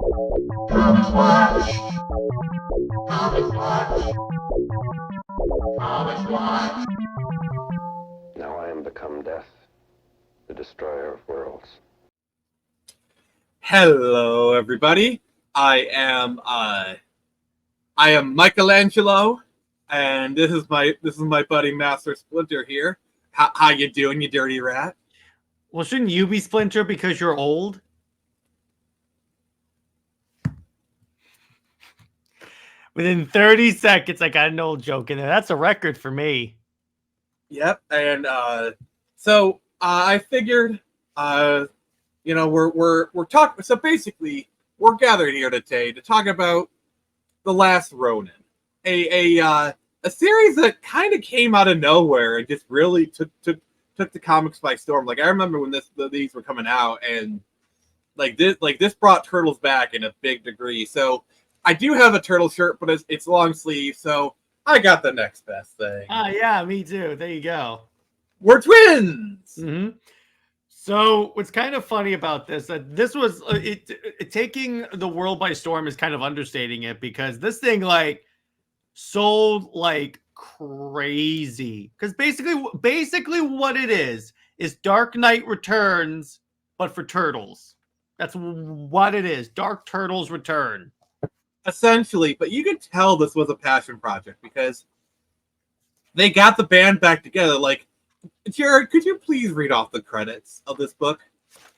Comixwatch. Comixwatch. Comixwatch. Now I am become death, the destroyer of worlds. Hello, everybody. I am Michelangelo, and this is my buddy Master Splinter here. How you doing, you dirty rat? Well, shouldn't you be Splinter because you're old? Within 30 seconds, I got an old joke in there. That's a record for me. Yep. And so I figured, we're talking. So basically, we're gathered here today to talk about The Last Ronin, a series that kind of came out of nowhere and just really took the comics by storm. Like I remember when these were coming out, and this brought Turtles back in a big degree. So I do have a turtle shirt, but it's long sleeve, so I got the next best thing. Yeah, me too. There you go. We're twins. Mm-hmm. So what's kind of funny about this, that this was taking the world by storm is kind of understating it, because this thing sold like crazy. Because basically what it is Dark Knight Returns, but for turtles. That's what it is. Dark Turtles Return. Essentially, but you can tell this was a passion project because they got the band back together. Like, Jared, could you please read off the credits of this book?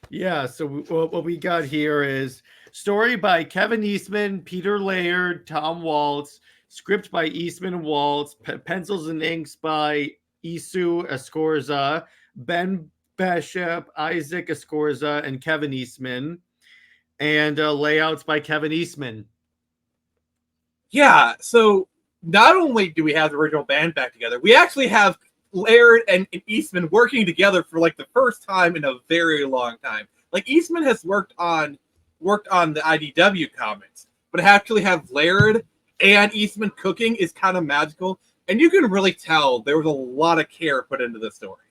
Yeah, so what we got here is story by Kevin Eastman, Peter Laird, Tom Waltz, script by Eastman and Waltz, pencils and inks by Isu Escorza, Ben Bishop, Isaac Escorza, and Kevin Eastman, and layouts by Kevin Eastman. Yeah, so not only do we have the original band back together, we actually have Laird and Eastman working together for like the first time in a very long time. Like Eastman has worked on the IDW comics, but to actually have Laird and Eastman cooking is kind of magical, and you can really tell there was a lot of care put into the story.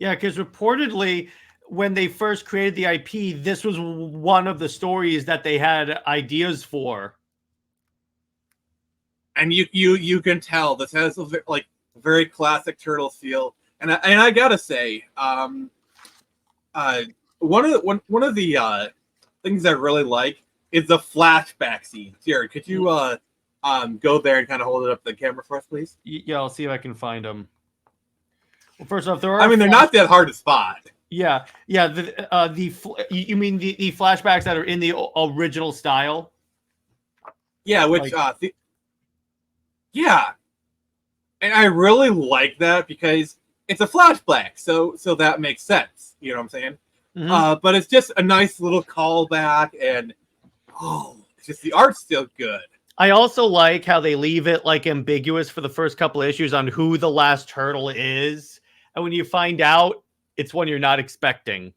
Yeah, because reportedly, when they first created the IP, this was one of the stories that they had ideas for. And you can tell this has a very classic Turtles feel, and I gotta say, one of the things I really like is the flashback scene. Jared, could you go there and kind of hold it up to the camera for us, please? Yeah, I'll see if I can find them. Well, first off, they're not that hard to spot. Yeah. You mean the flashbacks that are in the original style? Yeah, which yeah, and I really like that because it's a flashback, so that makes sense. You know what I'm saying? Mm-hmm. But it's just a nice little callback, and it's just the art's still good. I also like how they leave it ambiguous for the first couple of issues on who the last turtle is, and when you find out, it's one you're not expecting.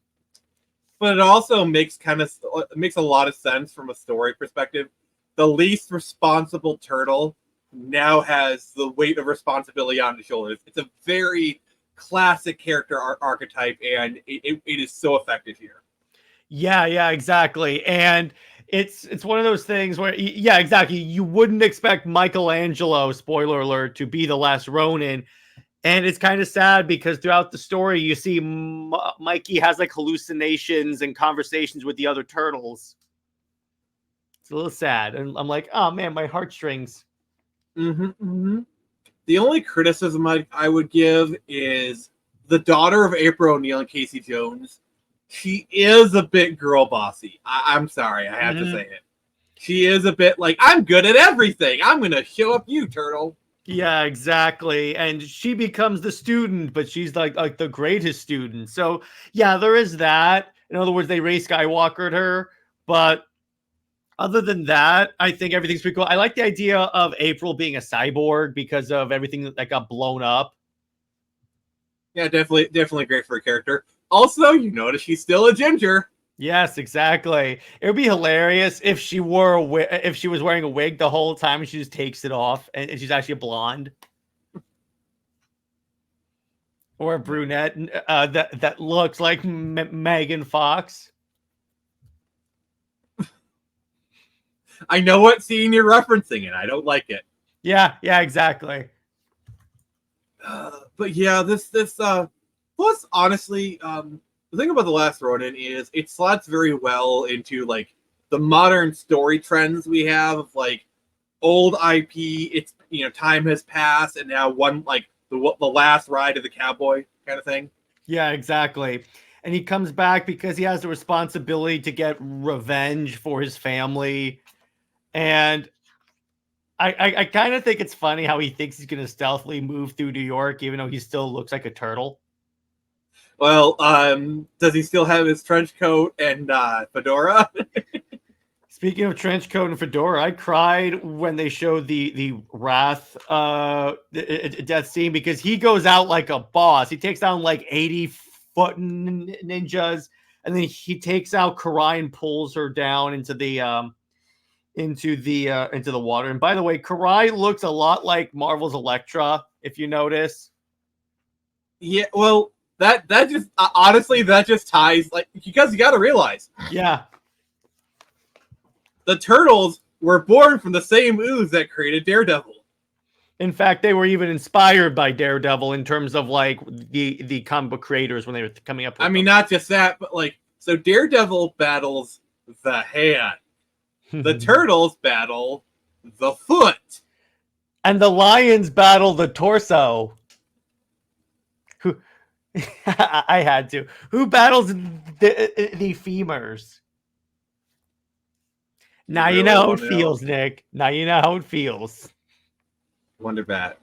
But it also makes a lot of sense from a story perspective. The least responsible turtle now has the weight of responsibility on his shoulders. It's a very classic character archetype, and it is so effective here. Yeah, exactly. And it's one of those things where, yeah, exactly. You wouldn't expect Michelangelo, spoiler alert, to be the last Ronin. And it's kind of sad because throughout the story, you see Mikey has hallucinations and conversations with the other turtles. It's a little sad. And I'm like, oh man, my heartstrings. Mm-hmm, mm-hmm. The only criticism I would give is the daughter of April O'Neil and Casey Jones. She is a bit girl bossy. I'm sorry, I have to say it. She is a bit like, I'm good at everything. I'm going to show up you, turtle. Yeah, exactly. And she becomes the student, but she's like the greatest student. So yeah, there is that. In other words, they Ray Skywalkered her, but other than that, I think everything's pretty cool. I like the idea of April being a cyborg because of everything that got blown up. Yeah, definitely great for a character. Also, you notice she's still a ginger. Yes, exactly. It would be hilarious if she was wearing a wig the whole time and she just takes it off and she's actually a blonde. Or a brunette that looks like Megan Fox. I know what scene you're referencing, and I don't like it. Yeah, exactly. But yeah, plus honestly, the thing about The Last Ronin is it slots very well into like the modern story trends we have of like old IP. It's time has passed, and now one like the last ride of the cowboy kind of thing. Yeah, exactly. And he comes back because he has the responsibility to get revenge for his family. And I kind of think it's funny how he thinks he's going to stealthily move through New York, even though he still looks like a turtle. Well, does he still have his trench coat and fedora? Speaking of trench coat and fedora, I cried when they showed the Wrath death scene because he goes out like a boss. He takes down like 80-foot ninjas, and then he takes out Karai and pulls her down into the water. And by the way, Karai looks a lot like Marvel's Elektra, if you notice. Yeah, well, that just honestly that just ties like because you got to realize. Yeah. The Turtles were born from the same ooze that created Daredevil. In fact, they were even inspired by Daredevil in terms of like the comic book creators when they were coming up with them. Not just that, but like so Daredevil battles the hand. The Turtles battle the foot. And the Lions battle the torso. Who I had to. Who battles the femurs? Now you know how it feels, Nick. Now you know how it feels. Wonder Bat.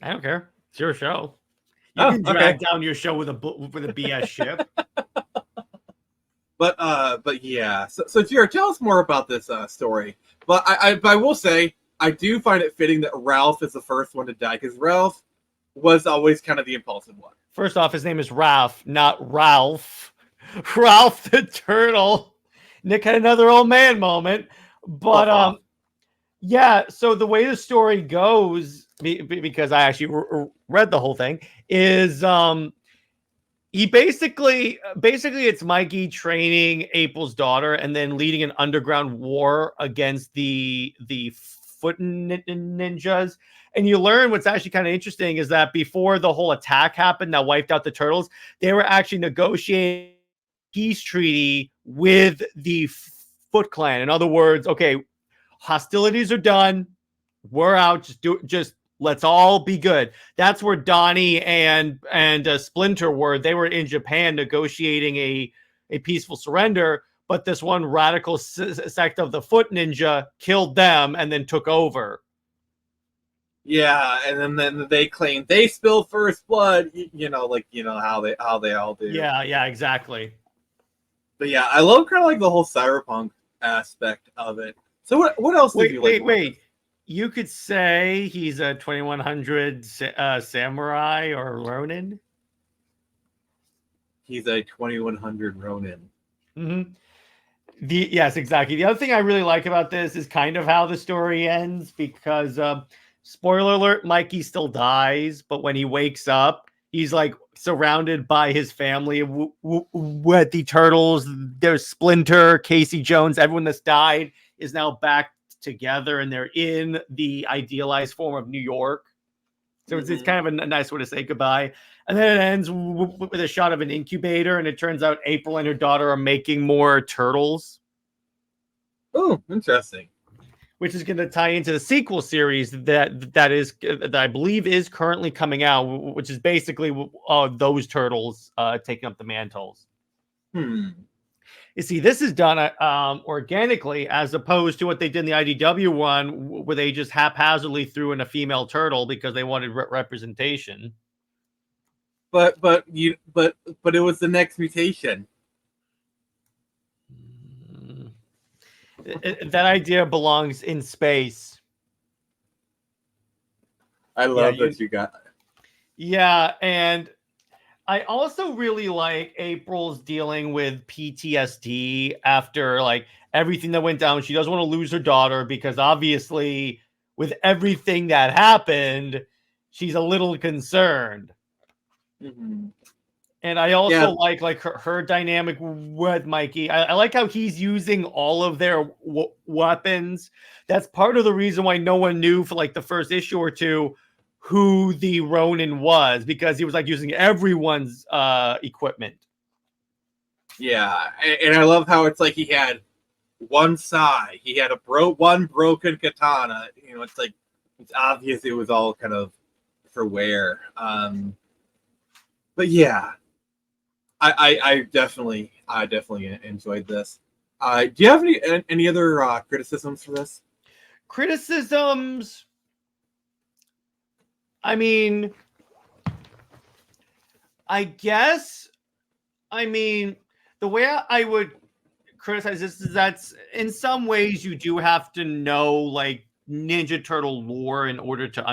I don't care. It's your show. You can drag down your show with a BS ship. But yeah. So Jared, tell us more about this story. But I will say I do find it fitting that Ralph is the first one to die because Ralph was always kind of the impulsive one. First off, his name is Ralph, not Ralph. Ralph the Turtle. Nick had another old man moment, but yeah. So the way the story goes, because I actually read the whole thing, is he basically it's Mikey training April's daughter and then leading an underground war against the foot ninjas. And you learn what's actually kind of interesting is that before the whole attack happened that wiped out the Turtles, they were actually negotiating peace treaty with the Foot Clan. In other words, okay, hostilities are done. We're out. Just let's all be good. That's where Donnie and Splinter were. They were in Japan negotiating a peaceful surrender, but this one radical sect of the Foot Ninja killed them and then took over. Yeah, and then they claim they spilled first blood. How they all do. Yeah, exactly. But yeah, I love kind of like the whole cyberpunk aspect of it. So what else did you like? Wait. You could say he's a 2100 samurai or Ronin. He's a 2100 Ronin. Mm-hmm. Yes, exactly. The other thing I really like about this is kind of how the story ends because, spoiler alert, Mikey still dies, but when he wakes up, he's like surrounded by his family with the Turtles. There's Splinter, Casey Jones, everyone that's died is now back together and they're in the idealized form of New York. So it's kind of a nice way to say goodbye. And then it ends with a shot of an incubator, and it turns out April and her daughter are making more turtles. Oh, interesting. Which is going to tie into the sequel series that I believe is currently coming out, which is basically those turtles taking up the mantles. You see, this is done organically as opposed to what they did in the IDW one, where they just haphazardly threw in a female turtle because they wanted representation. But it was the next mutation. That idea belongs in space. I love that you got. Yeah, and I also really like April's dealing with PTSD after like everything that went down. She doesn't want to lose her daughter because obviously with everything that happened, she's a little concerned. And I also Yeah. like her dynamic with Mikey. I like how he's using all of their weapons. That's part of the reason why no one knew for like the first issue or two who the Ronin was, because he was like using everyone's equipment. Yeah, and I love how it's like he had one sai, he had one broken katana. You know, it's like it's obvious it was all kind of for wear. But yeah, I definitely enjoyed this. Do you have any other criticisms for this? Criticisms. I mean, I guess. I mean, the way I would criticize this is that in some ways you do have to know like Ninja Turtle lore in order to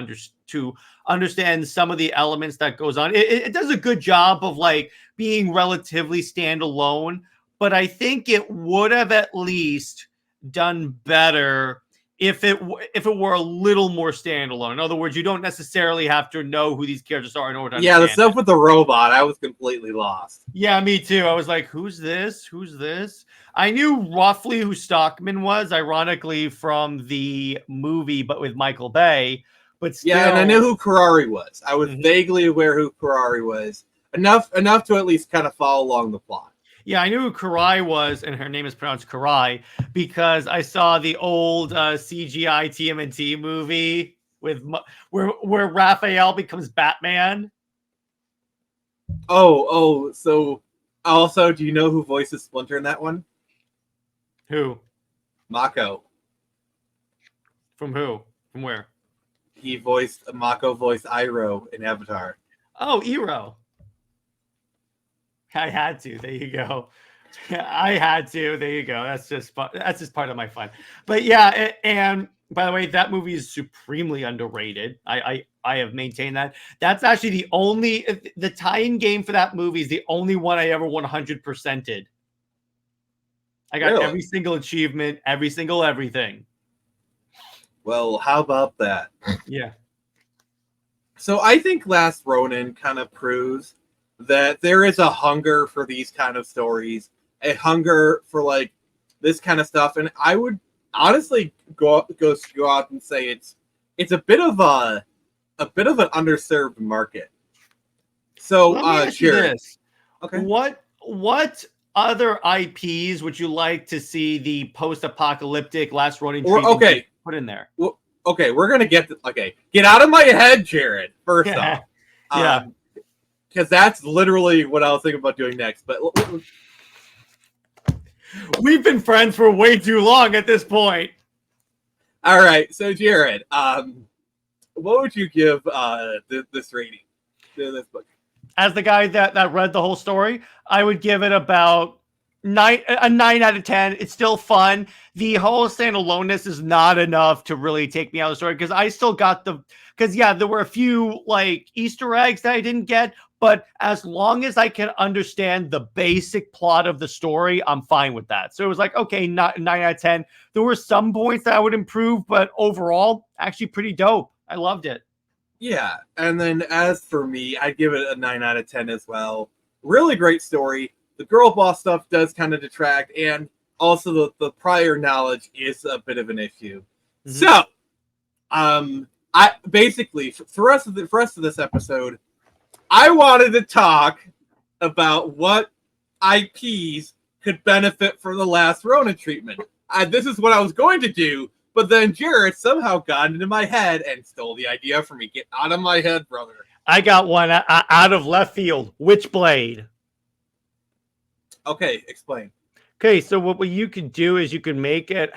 understand some of the elements that goes on. It does a good job of like being relatively standalone, but I think it would have at least done better if it were a little more standalone. In other words, you don't necessarily have to know who these characters are in order to understand. Yeah, the stuff with the robot, I was completely lost. Yeah, me too. I was like, who's this? Who's this? I knew roughly who Stockman was, ironically, from the movie, but with Michael Bay. But still... Yeah, and I knew who Karari was. I was vaguely aware who Karari was. Enough to at least kind of follow along the plot. Yeah, I knew who Karai was, and her name is pronounced Karai, because I saw the old CGI TMNT movie with where Raphael becomes Batman. Oh, so also, do you know who voices Splinter in that one? Who? Mako. From who? From where? Mako voiced Iroh in Avatar. Oh, Iroh. I had to. There you go. I had to. There you go. That's just part of my fun. But yeah, and by the way, that movie is supremely underrated. I have maintained that. That's actually the tie-in game for that movie is the only one I ever 100%ed. I got every single achievement, every single everything. Well, how about that? Yeah. So I think Last Ronin kind of proves that there is a hunger for these kind of stories, a hunger for like this kind of stuff, and I would honestly go out and say it's a bit of an underserved market. So, let me ask you this. Okay. What other IPs would you like to see the post-apocalyptic Last Ronin treatment put in there? Well, okay, we're gonna get out of my head, Jared. First off, yeah. Because that's literally what I was thinking about doing next. But we've been friends for way too long at this point. All right, so Jared, what would you give this rating to this book? As the guy that read the whole story, I would give it about a 9 out of 10. It's still fun. The whole standaloneness is not enough to really take me out of the story because I still got there were a few like Easter eggs that I didn't get. But as long as I can understand the basic plot of the story, I'm fine with that. So it was like, okay, not 9 out of 10. There were some points that I would improve, but overall, actually pretty dope. I loved it. Yeah, and then as for me, I'd give it a 9 out of 10 as well. Really great story. The girl boss stuff does kind of detract, and also the prior knowledge is a bit of an issue. Mm-hmm. So, I basically for rest of this episode, I wanted to talk about what IPs could benefit from the Last Ronin treatment. This is what I was going to do, but then Jared somehow got into my head and stole the idea from me. Get out of my head, brother. I got one out of left field. Witchblade. Okay, explain. Okay, so what you could do is you can make it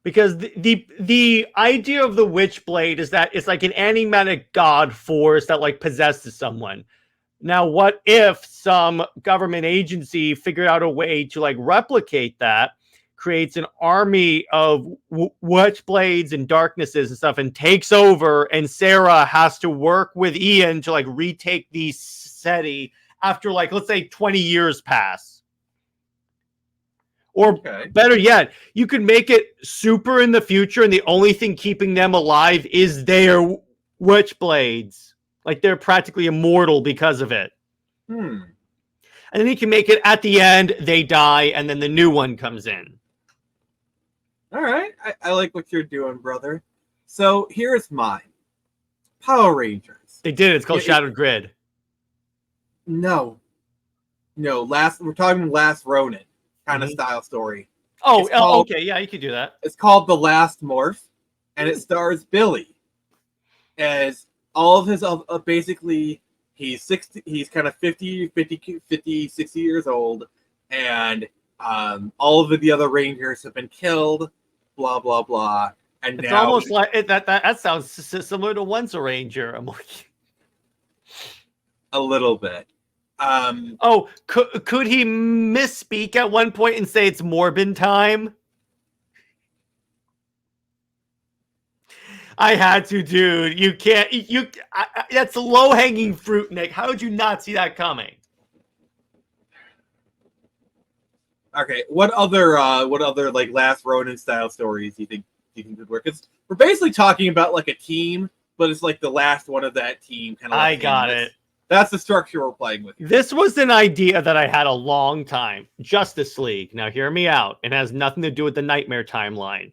because the idea of the Witchblade is that it's like an animatic god force that like possesses someone. Now, what if some government agency figured out a way to like replicate that, creates an army of Witchblades and darknesses and stuff, and takes over, and Sarah has to work with Ian to like retake the city after like, let's say 20 years pass. Or better yet, you could make it super in the future, and the only thing keeping them alive is their Witchblades. Like they're practically immortal because of it. Hmm. And then you can make it at the end, they die, and then the new one comes in. All right. I like what you're doing, brother. So here's mine. Power Rangers. They did it. It's called Shattered Grid. No. We're talking Last Ronin kind of style story. Okay. Yeah, you could do that. It's called The Last Morph, and it stars Billy as all of his basically he's 60, he's kind of 50, 60 years old, and all of the other Rangers have been killed, blah blah blah. And it's now almost like that sounds similar to Once a Ranger. I'm like, a little bit. Could he misspeak at one point and say it's Morbin time? I had to, dude. You can't. That's low hanging fruit, Nick. How did you not see that coming? Okay, what other like Last Ronin style stories do you think would work? Because we're basically talking about like a team, but it's like the last one of that team kind of. I got it. That's the structure we're playing with. This was an idea that I had a long time. Justice League. Now hear me out. It has nothing to do with the Nightmare timeline.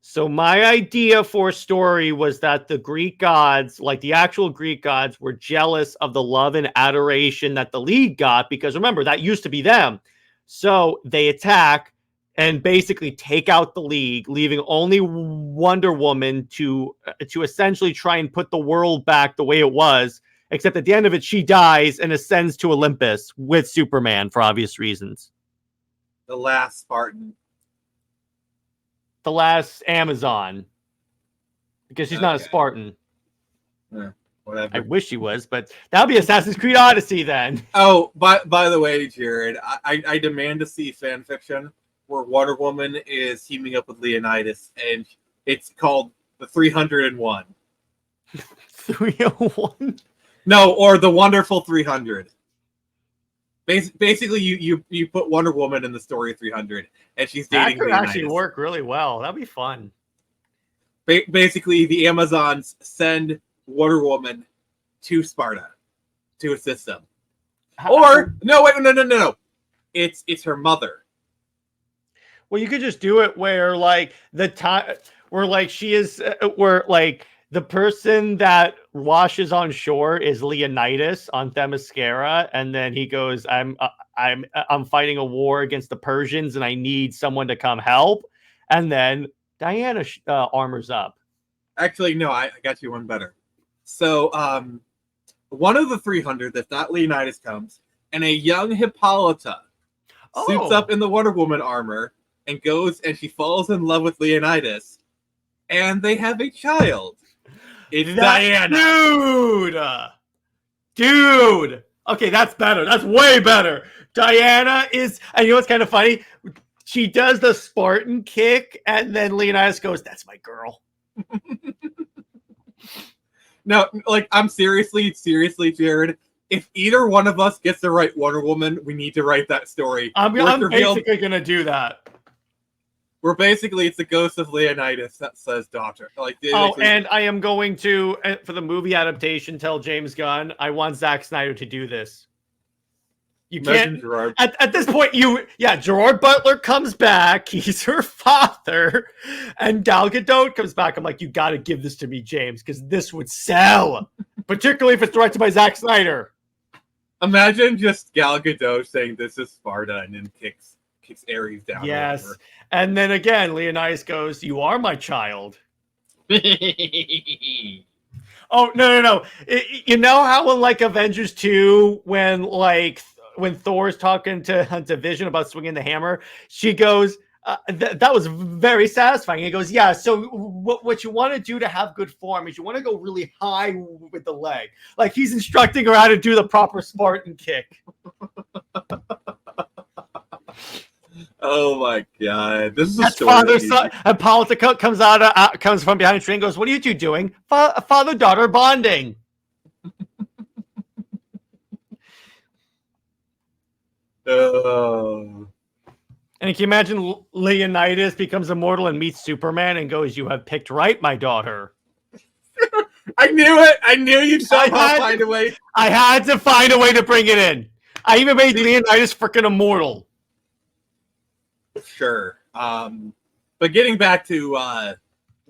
So my idea for a story was that the Greek gods, like the actual Greek gods, were jealous of the love and adoration that the League got, because remember, that used to be them. So they attack and basically take out the League, leaving only Wonder Woman to essentially try and put the world back the way it was, except at the end of it, she dies and ascends to Olympus with Superman for obvious reasons. The last Spartan. The last Amazon, because she's not a Spartan. Yeah, whatever. I wish she was, but that would be Assassin's Creed Odyssey then. Oh, by the way, Jared, I demand to see fan fiction where Wonder Woman is teaming up with Leonidas, and it's called the 301. 301? No, or the Wonderful 300. Basically, you put Wonder Woman in the story 300, and she's dating. That could Leonidas. actually work really well. That'd be fun. Basically, the Amazons send Wonder Woman to Sparta to assist them. Or no, wait, no. It's her mother. Well, you could just do it where like the time where like she is where like the person that washes on shore is Leonidas on Themyscira, and then he goes, I'm fighting a war against the Persians, and I need someone to come help. And then Diana armors up. Actually, no, I got you one better. So, one of the 300 that's not Leonidas comes, and a young Hippolyta suits up in the Wonder Woman armor and goes, and she falls in love with Leonidas, and they have a child. It's Diana. Dude. Okay, that's better. That's way better. Diana is, and you know what's kind of funny? She does the Spartan kick, and then Leonidas goes, "That's my girl." No, like, I'm seriously, Jared. If either one of us gets to write Wonder Woman, we need to write that story. I'm basically going to do that. We're basically, it's the ghost of Leonidas that says daughter. Like, and I am going to, for the movie adaptation, tell James Gunn, I want Zack Snyder to do this. You can't, Gerard. At this point, Gerard Butler comes back. He's her father. And Gal Gadot comes back. I'm like, you got to give this to me, James, because this would sell. Particularly if it's directed by Zack Snyder. Imagine just Gal Gadot saying this is Sparta and then kicks Ares down. Yes. And then again, Leonidas goes, "You are my child." Oh, no. You know how in like Avengers 2, when Thor's talking to Vision about swinging the hammer, she goes, that was very satisfying. He goes, yeah, so what you want to do to have good form is you want to go really high with the leg. Like he's instructing her how to do the proper Spartan kick. Oh my god, this is That's father son. And Politica comes from behind a tree and goes, "What are you two doing?" Father daughter bonding. Oh. And can you imagine Leonidas becomes immortal and meets Superman and goes, "You have picked right, my daughter." I knew it. I knew you'd somehow find a way. I had to find a way to bring it in. I even made Leonidas freaking immortal. Sure. But getting back to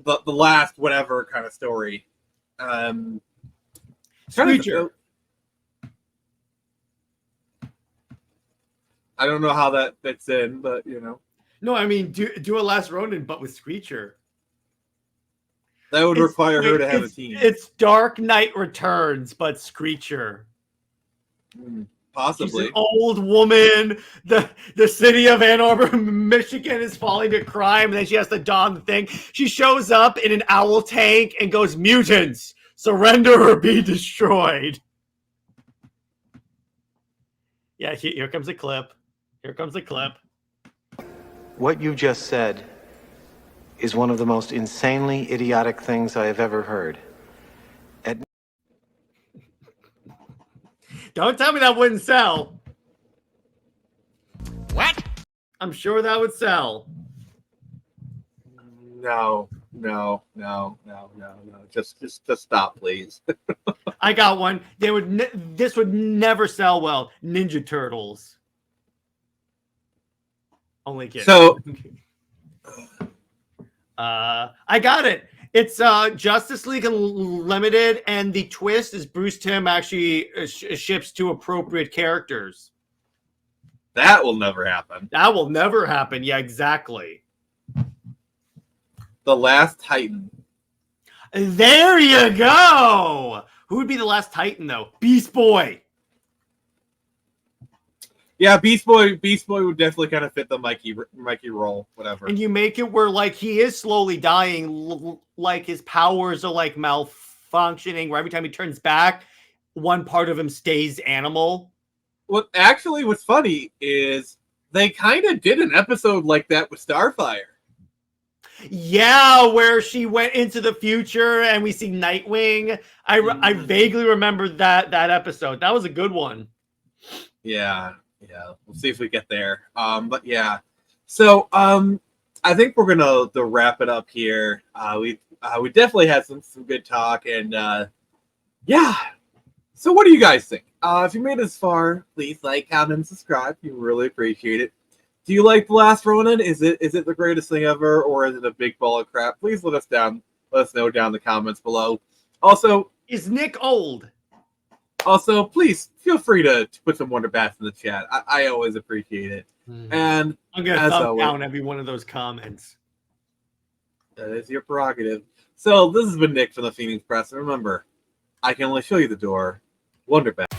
the last whatever kind of story. Screecher. I don't know how that fits in, but you know. No, I mean do a Last Ronin, but with Screecher. That would require her to have a team. It's Dark Knight Returns, but Screecher. Possibly. She's an old woman. The city of Ann Arbor, Michigan is falling to crime, and then she has to don the thing. She shows up in an owl tank and goes, "Mutants, surrender or be destroyed." Yeah, here comes a clip. Here comes a clip. What you just said is one of the most insanely idiotic things I have ever heard. Don't tell me that wouldn't sell. What? I'm sure that would sell. No. Just stop, please. I got one. This would never sell well. Ninja Turtles. Only kidding. So, I got it. It's Justice League Unlimited, and the twist is Bruce Timm actually ships to appropriate characters. that will never happen. That will never happen. Yeah, exactly. The Last Titan. There you go. Who would be the last Titan, though? Beast Boy. Yeah, Beast Boy would definitely kind of fit the Mikey role, whatever. And you make it where like he is slowly dying, like his powers are like malfunctioning, where every time he turns back, one part of him stays animal. What's funny is they kind of did an episode like that with Starfire. Yeah, where she went into the future and we see Nightwing. I vaguely remember that episode. That was a good one. Yeah. We'll see if we get there. But yeah. So I think we're gonna wrap it up here. We definitely had some good talk, and yeah. So what do you guys think? If you made it this far, please like, comment, and subscribe. We really appreciate it. Do you like The Last Ronin? Is it the greatest thing ever, or is it a big ball of crap? Please let us know down in the comments below. Also, is Nick old? Also, please feel free to put some Wonder Bats in the chat. I always appreciate it. And I'm gonna thumb down every one of those comments. That is your prerogative. So this has been Nick from the Phoenix Press, and remember, I can only show you the door. Wonder Bat.